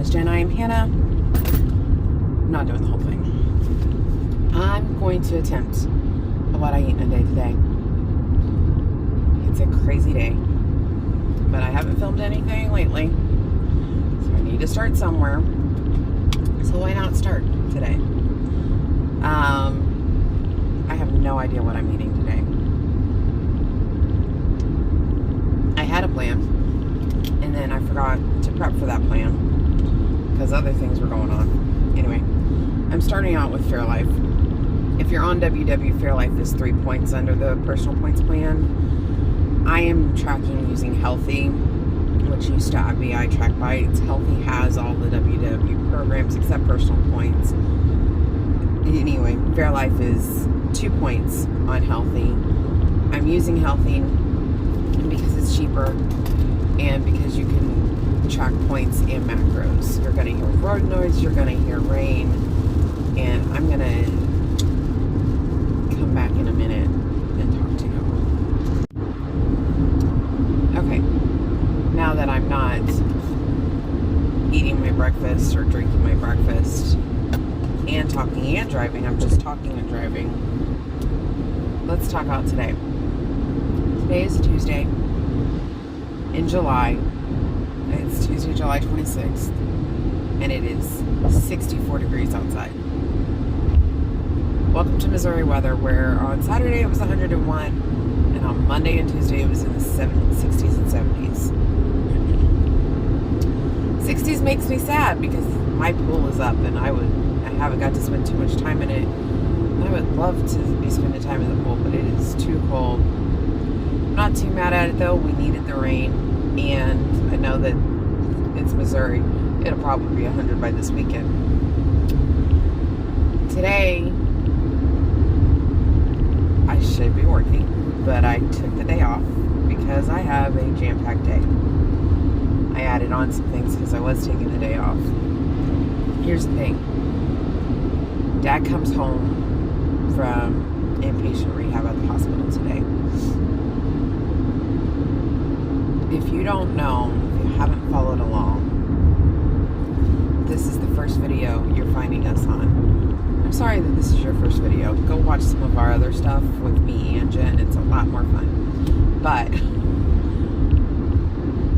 is Jen. I am Hannah. I'm not doing the whole thing. I'm going to attempt what I eat in a day today. It's a crazy day, but I haven't filmed anything lately, so I need to start somewhere. So why not start today? I have no idea what I'm eating today. I had a plan, and then I forgot to prep for that plan because other things were going on. Anyway, I'm starting out with Fairlife. If you're on WW, Fairlife is 3 points under the personal points plan. I am tracking using Healthy, which used to be I Track Bites. Healthy has all the WW programs except personal points. Anyway, Fairlife is 2 points on Healthy. I'm using Healthy because it's cheaper and because you can track points and macros. You're going to hear road noise, you're going to hear rain, and I'm going to come back in a minute and talk to you. Okay, now that I'm not eating my breakfast or drinking my breakfast and talking and driving, I'm just talking and driving. Let's talk about today. Today is Tuesday in July. It's Tuesday, July 26th, and it is 64 degrees outside. Welcome to Missouri weather, where on Saturday it was 101, and on Monday and Tuesday it was in the 60s and 70s. 60s makes me sad because my pool is up, and I haven't got to spend too much time in it. I would love to be spending time in the pool, but it is too cold. Not too mad at it though. We needed the rain, and I know that it's Missouri. It'll probably be 100 by this weekend. Today, I should be working, but I took the day off because I have a jam-packed day. I added on some things because I was taking the day off. Here's the thing. Dad comes home from inpatient rehab at the hospital today. If you don't know, if you haven't followed along, this is the first video you're finding us on. I'm sorry that this is your first video. Go watch some of our other stuff with me and Jen. It's a lot more fun. But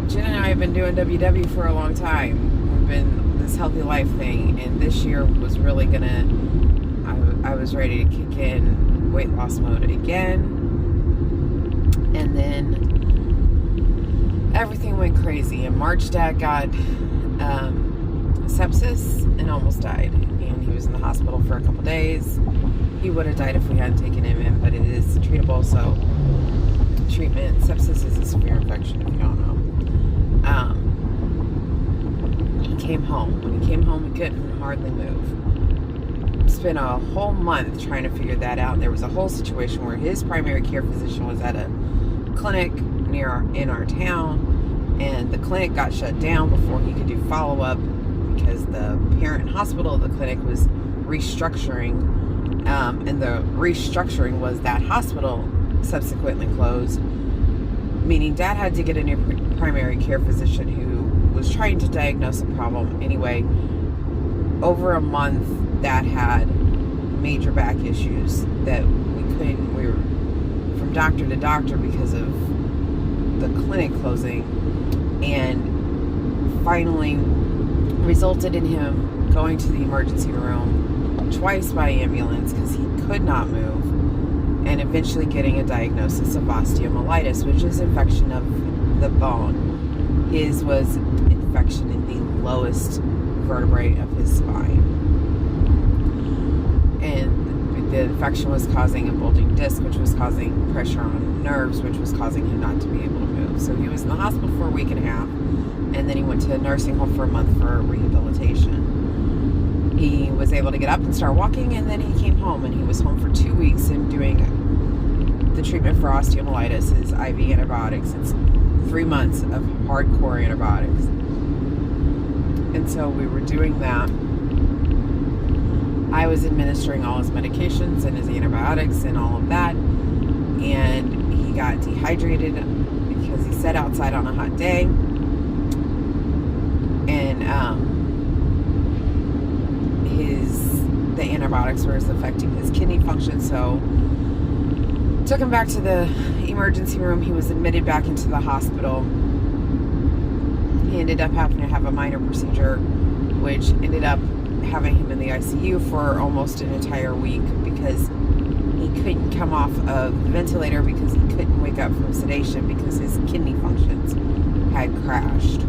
Jen and I have been doing WW for a long time. We've been this healthy life thing, and this year was really gonna, I was ready to kick in weight loss mode again, and then everything went crazy. In March, Dad got sepsis and almost died, and he was in the hospital for a couple days. He would have died if we hadn't taken him in, but it is treatable, so treatment. Sepsis is a severe infection, if you don't know. He came home. When he came home, he couldn't hardly move. Spent a whole month trying to figure that out. There was a whole situation where his primary care physician was at a clinic in our town, and the clinic got shut down before he could do follow-up because the parent hospital of the clinic was restructuring, and the restructuring was that hospital subsequently closed, meaning Dad had to get a new primary care physician who was trying to diagnose a problem. Anyway, over a month, Dad had major back issues that we were from doctor to doctor because of the clinic closing, and finally resulted in him going to the emergency room twice by ambulance because he could not move, and eventually getting a diagnosis of osteomyelitis, which is infection of the bone. His was infection in the lowest vertebrae of his spine, and the infection was causing a bulging disc, which was causing pressure on nerves, which was causing him not to be able to move. So he was in the hospital for a week and a half, and then he went to a nursing home for a month for rehabilitation. He was able to get up and start walking, and then he came home, and he was home for 2 weeks and doing the treatment for osteomyelitis is IV antibiotics. It's 3 months of hardcore antibiotics. And so we were doing that. I was administering all his medications and his antibiotics and all of that, and he got dehydrated because he sat outside on a hot day, and the antibiotics were affecting his kidney function. So took him back to the emergency room. He was admitted back into the hospital. He ended up having to have a minor procedure, which ended up having him in the ICU for almost an entire week because he couldn't come off of the ventilator because he couldn't wake up from sedation because his kidney functions had crashed.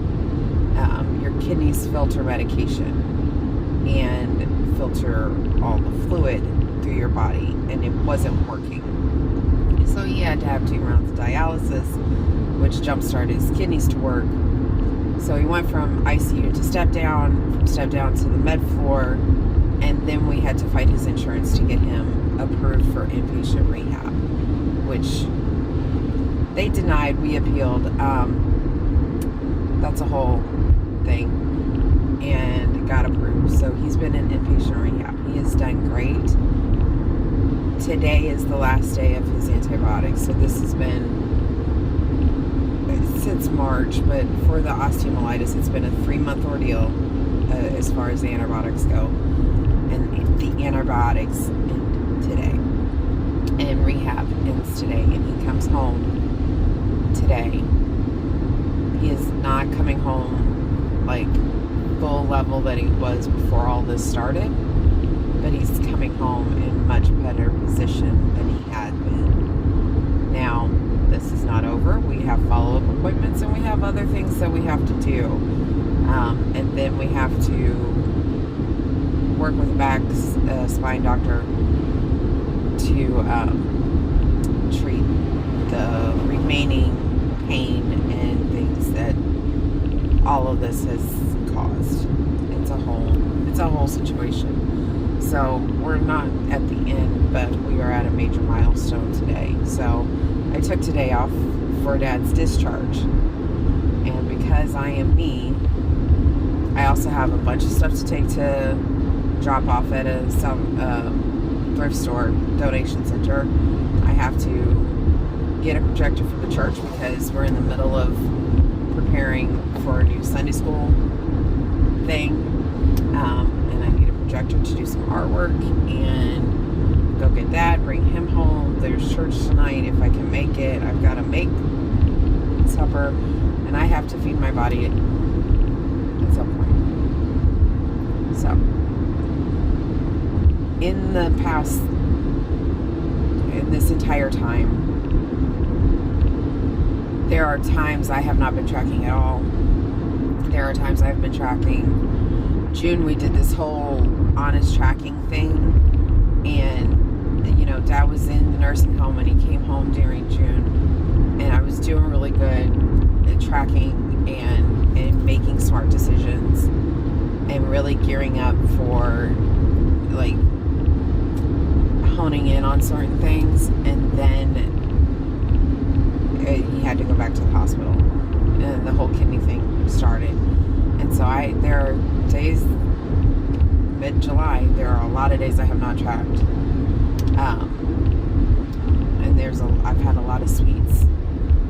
Your kidneys filter medication and filter all the fluid through your body, and it wasn't working. So he had to have 2 rounds of dialysis, which jump-started his kidneys to work. So he went from ICU to step down, from step down to the med floor, and then we had to fight his insurance to get him approved for inpatient rehab, which they denied. We appealed. That's a whole thing, and got approved. So he's been in inpatient rehab. He has done great. Today is the last day of his antibiotics, so this has been since March, but for the osteomyelitis, it's been a 3-month ordeal as far as the antibiotics go. And the antibiotics end today, and rehab ends today, and he comes home today. He is not coming home like full level that he was before all this started, but he's coming home in much better position than he had been. Now, this is not over. We have follow-up appointments, and we have other things that we have to do. And then we have to work with a back spine doctor to treat the remaining pain and things that all of this has caused. It's a whole situation. So we're not at the end, but we are at a major milestone today. So I took today off for Dad's discharge, and because I am me, I also have a bunch of stuff to take to drop off at a thrift store donation center. I have to get a projector for the church because we're in the middle of preparing for a new Sunday school thing, and I need a projector to do some artwork and go get that, bring him home. There's church tonight if I can make it. I've got to make supper, and I have to feed my body at some point. So in the past, in this entire time, there are times I have not been tracking at all. There are times I've been tracking. June, we did this whole honest tracking thing, and Dad was in the nursing home and he came home during June, and I was doing really good at tracking and making smart decisions and really gearing up for like honing in on certain things. And then he had to go back to the hospital, and the whole kidney thing started. And so there are days, mid-July, there are a lot of days I have not tracked. And I've had a lot of sweets.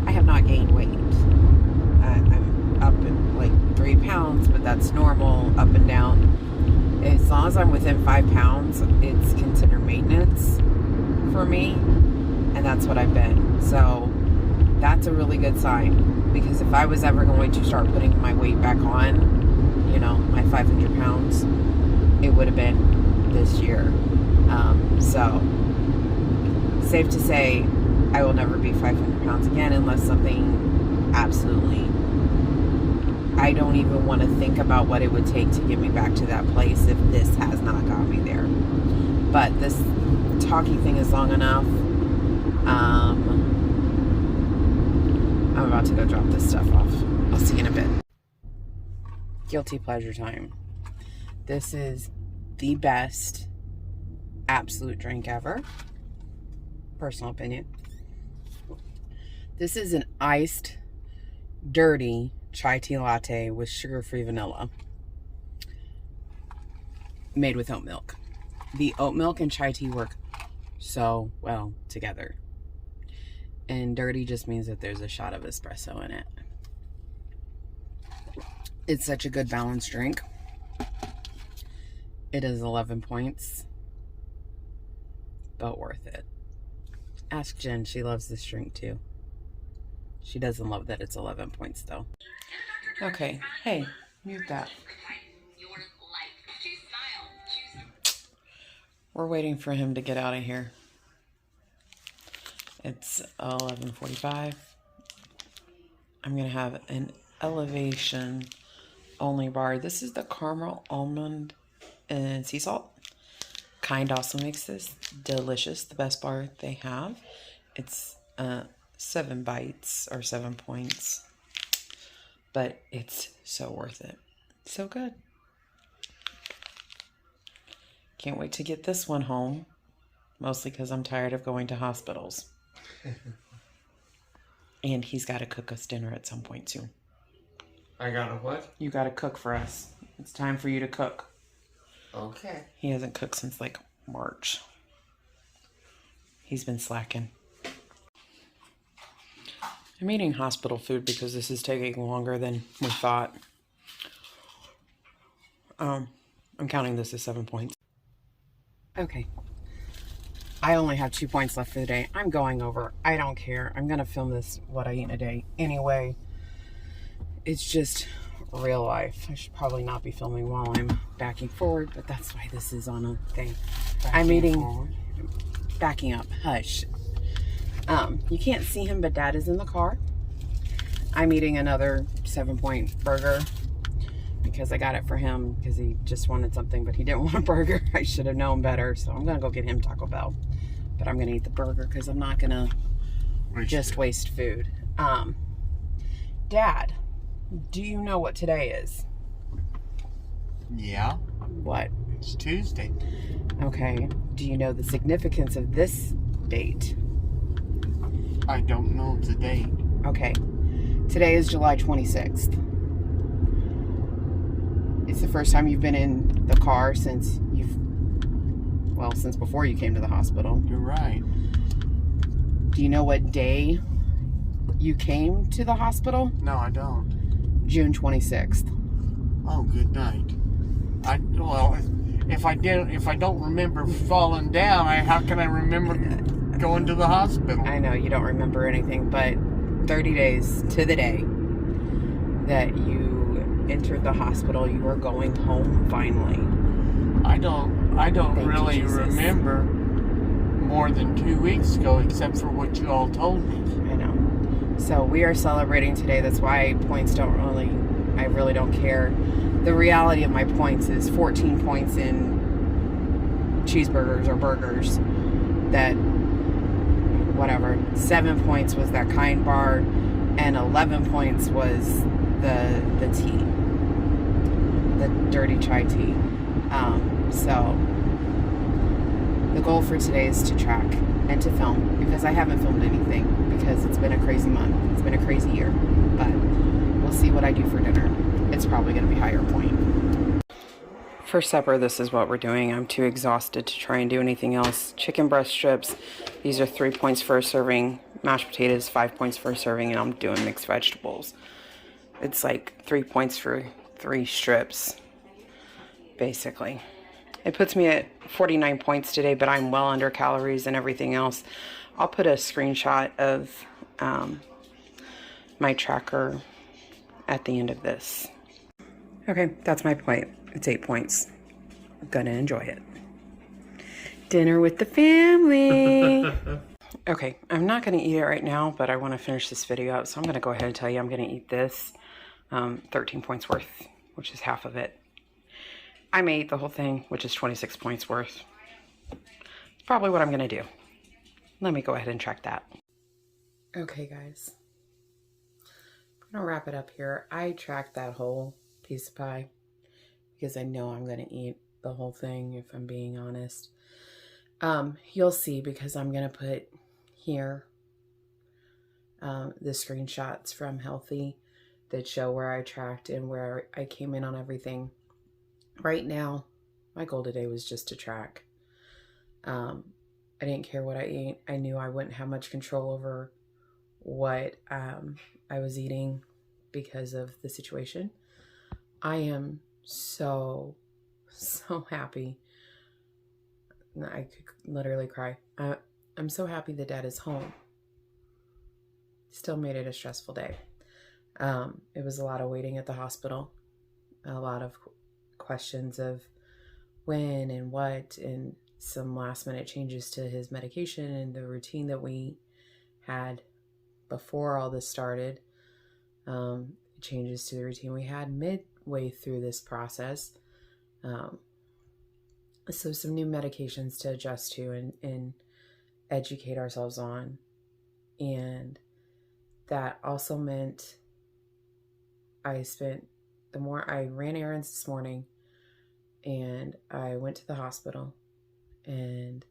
I have not gained weight. I'm up in like 3 pounds, but that's normal, up and down. As long as I'm within 5 pounds, it's considered maintenance for me, and that's what I've been. So that's a really good sign, because if I was ever going to start putting my weight back on, my 500 pounds, it would have been this year. So safe to say I will never be 500 pounds again unless something absolutely, I don't even want to think about what it would take to get me back to that place if this has not got me there. But this talking thing is long enough. I'm about to go drop this stuff off. I'll see you in a bit. Guilty pleasure time. This is the best absolute drink ever. Personal opinion. This is an iced, dirty chai tea latte with sugar-free vanilla, made with oat milk. The oat milk and chai tea work so well together. And dirty just means that there's a shot of espresso in it. It's such a good balanced drink. It is 11 points, but worth it. Ask Jen. She loves this drink too. She doesn't love that it's 11 points though. Okay. Hey, mute that. We're waiting for him to get out of here. It's 11:45. I'm going to have an elevation only bar. This is the caramel almond and sea salt. Kind also makes this delicious. The best bar they have. It's 7 bites or 7 points. But it's so worth it. So good. Can't wait to get this one home. Mostly because I'm tired of going to hospitals. And he's got to cook us dinner at some point too. I got a what? You got to cook for us. It's time for you to cook. Okay. He hasn't cooked since like March. He's been slacking. I'm eating hospital food because this is taking longer than we thought. I'm counting this as 7 points. Okay. I only have 2 points left for the day. I'm going over. I don't care. I'm going to film this, what I eat in a day. Anyway, it's just real life. I should probably not be filming while I'm backing forward, but that's why this is on a thing. I'm eating, backing up. Hush. You can't see him, but Dad is in the car. I'm eating another 7-point burger because I got it for him because he just wanted something, but he didn't want a burger. I should have known better, so I'm going to go get him Taco Bell. But I'm going to eat the burger because I'm not going to just waste food. Dad, do you know what today is? Yeah. What? It's Tuesday. Okay. Do you know the significance of this date? I don't know the date. Okay. Today is July 26th. It's the first time you've been in the car since since before you came to the hospital. You're right. Do you know what day you came to the hospital? No, I don't. June 26th. Oh, good night. If I don't remember falling down, how can I remember going to the hospital? I know you don't remember anything, but 30 days to the day that you entered the hospital, you were going home finally. I don't really remember more than 2 weeks ago, except for what you all told me. I know. So we are celebrating today. That's why points I really don't care. The reality of my points is 14 points in cheeseburgers or burgers. That, whatever, 7 points was that kind bar, and 11 points was the tea. The dirty chai tea. So the goal for today is to track and to film, because I haven't filmed anything because it's been a crazy month. It's been a crazy year, but we'll see what I do for dinner. It's probably going to be higher point. For supper, this is what we're doing. I'm too exhausted to try and do anything else. Chicken breast strips. These are 3 points for a serving. Mashed potatoes, 5 points for a serving, and I'm doing mixed vegetables. It's like 3 points for 3 strips, basically. It puts me at 49 points today, but I'm well under calories and everything else. I'll put a screenshot of my tracker at the end of this. Okay, that's my point. It's 8 points. I'm gonna enjoy it. Dinner with the family. Okay, I'm not gonna eat it right now, but I wanna finish this video up, so I'm gonna go ahead and tell you I'm gonna eat this 13 points worth, which is half of it. I may eat the whole thing, which is 26 points worth. It's probably what I'm going to do. Let me go ahead and track that. Okay, guys. I'm going to wrap it up here. I tracked that whole piece of pie because I know I'm going to eat the whole thing, if I'm being honest. You'll see, because I'm going to put here the screenshots from Healthy that show where I tracked and where I came in on everything. Right now, my goal today was just to track. I didn't care what I ate. I knew I wouldn't have much control over what I was eating because of the situation. I am so so happy. I could literally cry. I'm so happy that Dad is home. Still made it a stressful day. It was a lot of waiting at the hospital, a lot of questions of when and what, and some last minute changes to his medication and the routine that we had before all this started. Changes to the routine we had midway through this process. So some new medications to adjust to and educate ourselves on. And that also meant I ran errands this morning, and I went to the hospital, and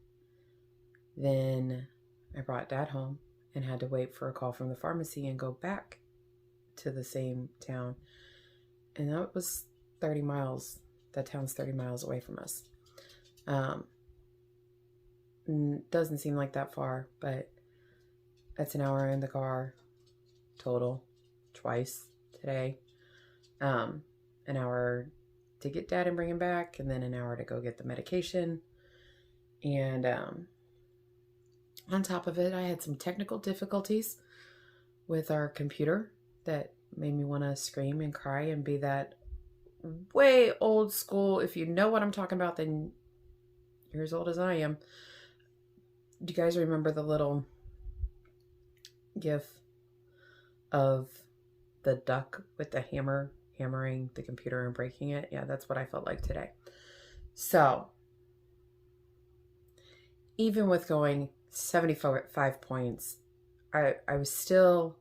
then I brought Dad home and had to wait for a call from the pharmacy and go back to the same town. And that was 30 miles. That town's 30 miles away from us. Doesn't seem like that far, but that's an hour in the car total, twice today. An hour to get Dad and bring him back, and then an hour to go get the medication. And on top of it, I had some technical difficulties with our computer that made me want to scream and cry and be that way old school. If you know what I'm talking about, then you're as old as I am. Do you guys remember the little gif of the duck with the hammer hammering the computer and breaking it? Yeah, that's what I felt like today. So even with going 75 points, I was still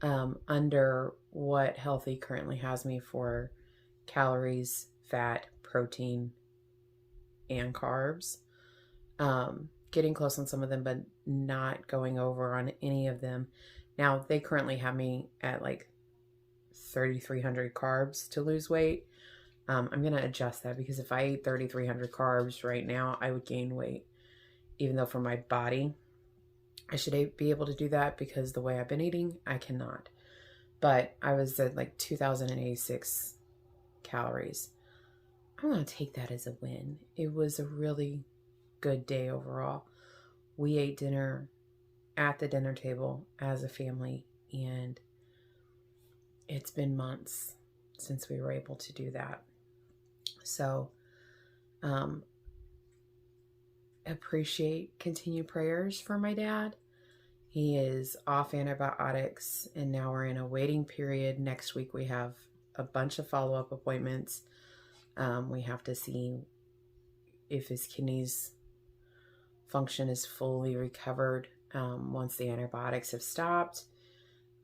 under what healthy currently has me for calories, fat, protein, and carbs. Getting close on some of them, but not going over on any of them. Now, they currently have me at like 3,300 carbs to lose weight. I'm going to adjust that, because if I ate 3,300 carbs right now, I would gain weight. Even though for my body, I should be able to do that, because the way I've been eating, I cannot. But I was at like 2,086 calories. I'm going to take that as a win. It was a really good day overall. We ate dinner at the dinner table as a family, and it's been months since we were able to do that. So, appreciate continued prayers for my dad. He is off antibiotics, and now we're in a waiting period. Next week we have a bunch of follow-up appointments. We have to see if his kidneys function is fully recovered. Once the antibiotics have stopped,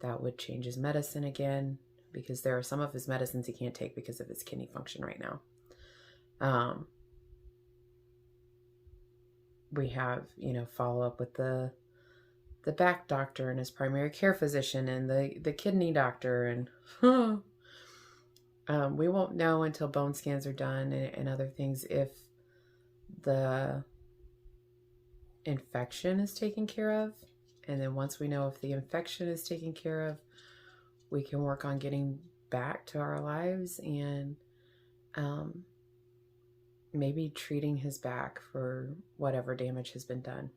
that would change his medicine again, because there are some of his medicines he can't take because of his kidney function right now. We have, follow up with the back doctor and his primary care physician and the kidney doctor, and we won't know until bone scans are done and other things if the infection is taken care of. And then once we know if the infection is taken care of, we can work on getting back to our lives and maybe treating his back for whatever damage has been done.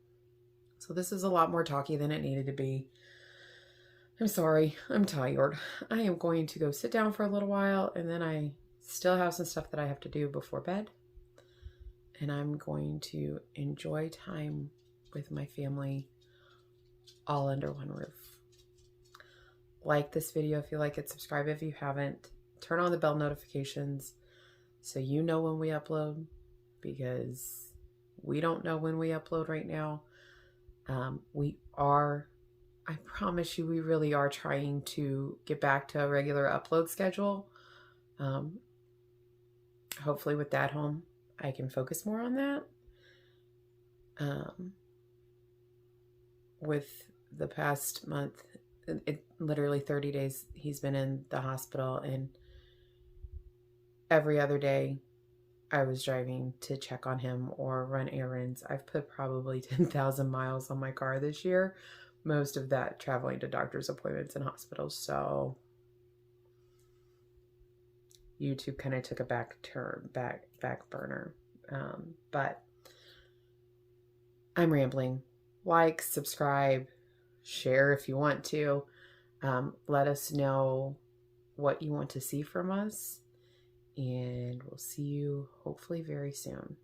So this is a lot more talky than it needed to be. I'm sorry, I'm tired. I am going to go sit down for a little while, and then I still have some stuff that I have to do before bed. And I'm going to enjoy time with my family all under one roof. Like this video if you like it, subscribe if you haven't, turn on the bell notifications so you know when we upload, because we don't know when we upload right now. I promise you, we really are trying to get back to a regular upload schedule. Hopefully with Dad home, I can focus more on that. With the past month, literally 30 days, he's been in the hospital, and every other day I was driving to check on him or run errands. I've put probably 10,000 miles on my car this year, most of that traveling to doctor's appointments and hospitals. So YouTube kind of took a back burner. But I'm rambling. Like, subscribe, share if you want to. Let us know what you want to see from us, and we'll see you hopefully very soon.